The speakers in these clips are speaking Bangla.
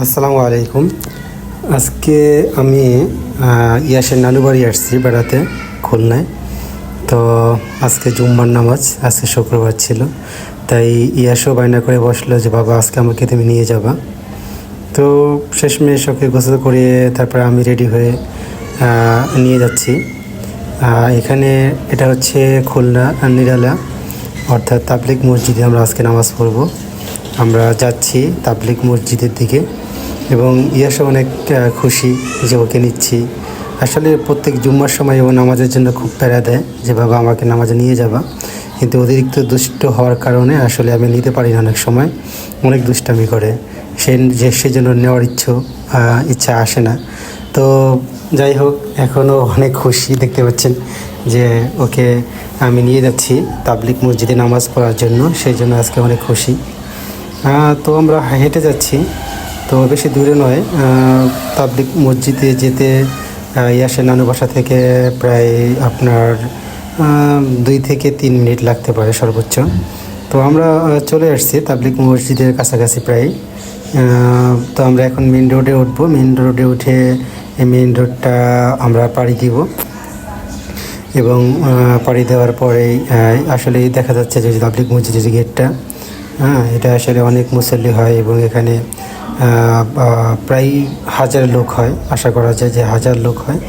আসসালামু আলাইকুম। আজকে আমি ইয়াসের নানু বাড়ি আসছি বেড়াতে খুলনায়। তো আজকে জুম্মার নামাজ, আজকে শুক্রবার ছিল, তাই ইয়াসও বায়না করে বসলো যে বাবা আজকে আমাকে তুমি নিয়ে যাবা। তো শেষমেশ ওকে গোসল করিয়ে তারপরে আমি রেডি হয়ে নিয়ে যাচ্ছি। এখানে এটা হচ্ছে খুলনা নিরালা, অর্থাৎ তাবলিগ মসজিদে আমরা আজকে নামাজ পড়ব। আমরা যাচ্ছি তাবলিগ মসজিদের দিকে এবং ইয়াসও অনেক খুশি যে ওকে নিচ্ছি। আসলে প্রত্যেক জুম্মার সময় ও নামাজের জন্য খুব প্যারা দেয় যে বাবা আমাকে নামাজে নিয়ে যাবা, কিন্তু অতিরিক্ত দুষ্ট হওয়ার কারণে আসলে আমি নিতে পারি না, অনেক সময় অনেক দুষ্টামি করে, সেজন্য নেওয়ার ইচ্ছা আসে না। তো যাই হোক, এখনও অনেক খুশি, দেখতে পাচ্ছেন যে ওকে আমি নিয়ে যাচ্ছি তাবলিগ মসজিদে নামাজ পড়ার জন্য, সেই জন্য আজকে অনেক খুশি। তো আমরা হেঁটে যাচ্ছি, তো বেশি দূরে নয়। তাবলিগ মসজিদে যেতে ইয়াসের নানু বাসা থেকে প্রায় আপনার 2 থেকে 3 মিনিট লাগতে পারে সর্বোচ্চ। তো আমরা চলে আসছি তাবলিগ মসজিদের কাছাকাছি প্রায়। তো আমরা এখন মেন রোডে উঠবো। মেন রোডে উঠে এই মেন রোডটা আমরা পাড়ি দিব এবং পাড়ি দেওয়ার পরেই আসলে দেখা যাচ্ছে যে তাবলিগ মসজিদের যে গেটটা, এটা আসলে অনেক মুসল্লি হয় এবং এখানে প্রায় 1000 লোক হয়, আশা করা যায় যে 1000 লোক হয়।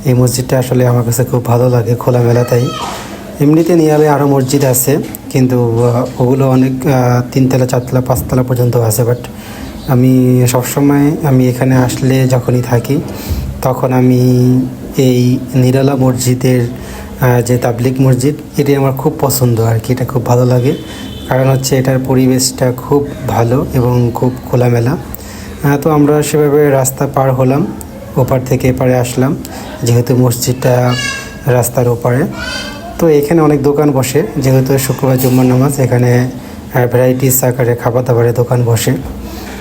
এই মসজিদটা আসলে আমার কাছে খুব ভালো লাগে, খোলামেলা। তাই এমনিতে নিয়ালে আরও মসজিদ আছে, কিন্তু ওগুলো অনেক 3 তলা 4 তলা 5 তলা পর্যন্ত আছে। বাট আমি সবসময় এখানে আসলে যখনই থাকি তখন আমি এই নিরালা মসজিদের যে তাবলিগ মসজিদ, এটি আমার খুব পছন্দ আর কি। এটা খুব ভালো লাগে, কারণ হচ্ছে এটার পরিবেশটা খুব ভালো এবং খুব খোলামেলা। তো আমরা সেভাবে রাস্তা পার হলাম, ওপার থেকে এপারে আসলাম, যেহেতু মসজিদটা রাস্তার ওপারে। তো এখানে অনেক দোকান বসে, যেহেতু শুক্রবার জুম্মার নামাজ, এখানে ভ্যারাইটিস আকারে খাবার দাবারের দোকান বসে।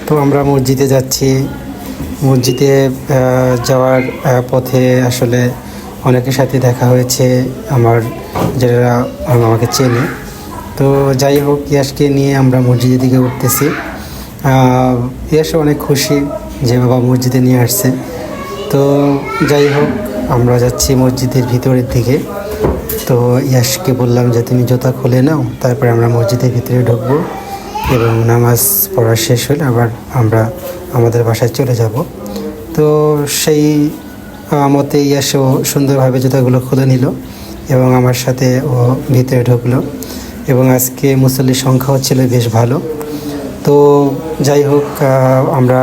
তো আমরা মসজিদে যাচ্ছি। মসজিদে যাওয়ার পথে আসলে অনেকের সাথে দেখা হয়েছে আমার, যারা আমাকে চেনে। তো যাই হোক, ইয়াসকে নিয়ে আমরা মসজিদের দিকে উঠতেছি। ইয়াসও অনেক খুশি যে বাবা মসজিদে নিয়ে আসছে। তো যাই হোক, আমরা যাচ্ছি মসজিদের ভিতরের দিকে। তো ইয়াসকে বললাম যে তুমি জুতা খুলে নাও, তারপরে আমরা মসজিদের ভিতরে ঢুকবো এবং নামাজ পড়া শেষ হলে আবার আমরা আমাদের বাসায় চলে যাব। তো সেই মতে ইয়াসও সুন্দরভাবে জুতাগুলো খুলে নিল এবং আমার সাথে ও ভিতরে ঢুকলো এবং আজকে মুসল্লির সংখ্যাও ছিল বেশ ভালো। তো যাই হোক, আমরা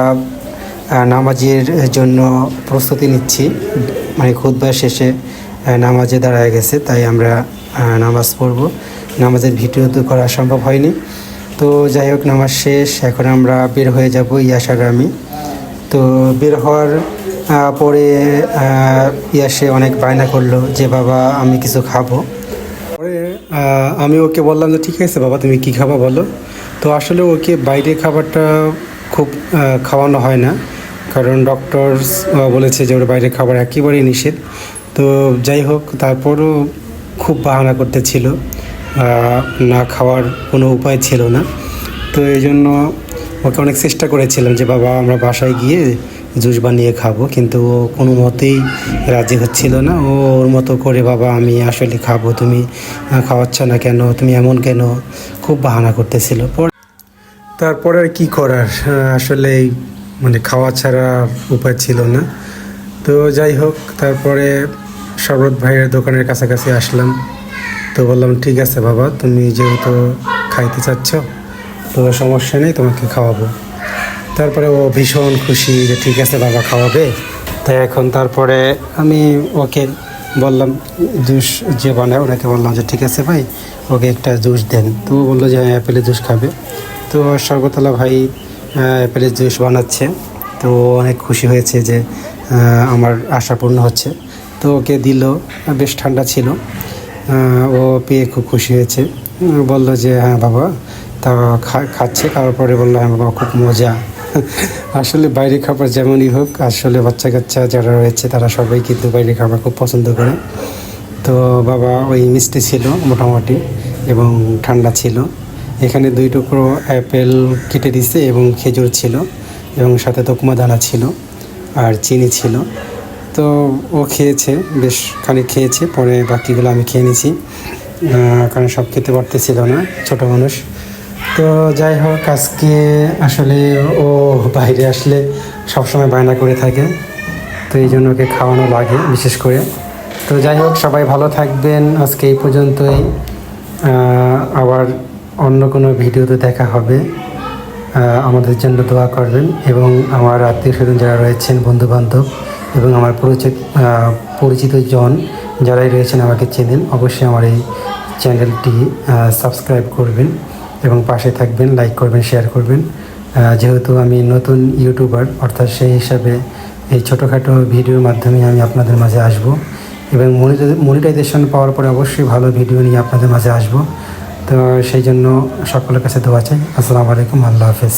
নামাজের জন্য প্রস্তুতি নিচ্ছি, মানে খুতবা শেষে নামাজে দাঁড়ায় গেছে, তাই আমরা নামাজ পড়ব। নামাজের ভিডিও তো করা সম্ভব হয়নি। তো যাই হোক, নামাজ শেষ, এখন আমরা বের হয়ে যাব ইয়াসাগামী। তো বের হওয়ার পরে ইয়াসে অনেক বায়না করলো যে বাবা আমি কিছু খাবো। পরে আমি ওকে বললাম যে ঠিক আছে বাবা, তুমি কী খাবা বলো। তো আসলে ওকে বাইরে খাবারটা খুব খাওয়ানো হয় না, কারণ ডক্টর বলেছে যে ওর বাইরে খাবার একেবারেই নিষেধ। তো যাই হোক, তারপরও খুব বাহানা করতেছিল, না খাওয়ার কোনো উপায় ছিল না। তো এই জন্য ওকে অনেক চেষ্টা করেছিলাম যে বাবা আমরা বাসায় গিয়ে জুস বানিয়ে খাবো, কিন্তু ও কোনো মতেই রাজি হচ্ছিল না। ও ওর মতো করে বাবা আমি আসলে খাবো, তুমি খাওয়াচ্ছ না কেন, তুমি এমন কেন, খুব বাহানা করতেছিল। তারপরে আর কী করার, আসলে মানে খাওয়া ছাড়া উপায় ছিল না। তো যাই হোক, তারপরে শরবত ভাইয়ের দোকানের কাছাকাছি আসলাম। তো বললাম ঠিক আছে বাবা, তুমি যেহেতু খাইতে চাচ্ছ তো সমস্যা নেই, তোমাকে খাওয়াবো। তারপরে ও ভীষণ খুশি যে ঠিক আছে বাবা খাওয়াবে। তাই এখন তারপরে আমি ওকে বললাম, জুস যে বানায় ওনাকে বললাম যে ঠিক আছে ভাই, ওকে একটা জুস দেন। তো ও বললো যে অ্যাপেলের জুস খাবে। তো সর্বতলা ভাই অ্যাপেলের জুস বানাচ্ছে। তো অনেক খুশি হয়েছে যে আমার আশা পূর্ণ হচ্ছে। তো ওকে দিল, বেশ ঠান্ডা ছিল। ও পেয়ে খুব খুশি হয়েছে, বললো যে হ্যাঁ বাবা। তা খাচ্ছে, খাওয়ার পরে বললো হ্যাঁ বাবা খুব মজা। আসলে বাইরে খাবার যেমনই হোক, আসলে বাচ্চা কাচ্চা যারা রয়েছে তারা সবাই কিন্তু বাইরে খাবার খুব পছন্দ করে। তো বাবা ওই মিষ্টি ছিল মোটামুটি এবং ঠান্ডা ছিল। এখানে 2 টুকরো অ্যাপেল কেটে দিছে এবং খেজুর ছিল, এবং সাথে তকমা দানা ছিল আর চিনি ছিল। তো ও খেয়েছে, বেশ খানিক খেয়েছে, পরে বাকিগুলো আমি খেয়ে নিয়েছি, কারণ সব খেতে পারতেছিল না, ছোট মানুষ। তো যাই হোক, আজকে আসলে ও বাইরে আসলে সবসময় বায়না করে থাকে, তো এই জন্য ওকে খাওয়ানো লাগে বিশেষ করে। তো যাই হোক, সবাই ভালো থাকবেন, আজকে এই পর্যন্তই। আবার অন্য কোনো ভিডিওতে দেখা হবে। আমাদের জন্য দোয়া করবেন এবং আমার আত্মীয় স্বজন যারা রয়েছেন, বন্ধুবান্ধব এবং আমার পরিচিত জন যারাই রয়েছেন আমাকে চেনেন, অবশ্যই আমার এই চ্যানেলটি সাবস্ক্রাইব করবেন এবং পাশে থাকবেন, লাইক করবেন, শেয়ার করবেন। যেহেতু আমি নতুন ইউটিউবার, অর্থাৎ সেই হিসাবে এই ছোটোখাটো ভিডিওর মাধ্যমে আমি আপনাদের মাঝে আসব এবং মনিটাইজেশন পাওয়ার পরে অবশ্যই ভালো ভিডিও নিয়ে আপনাদের মাঝে আসব। তো সেই জন্য সকলের কাছে দোয়া চাই। আসসালামু আলাইকুম, আল্লাহ হাফেজ।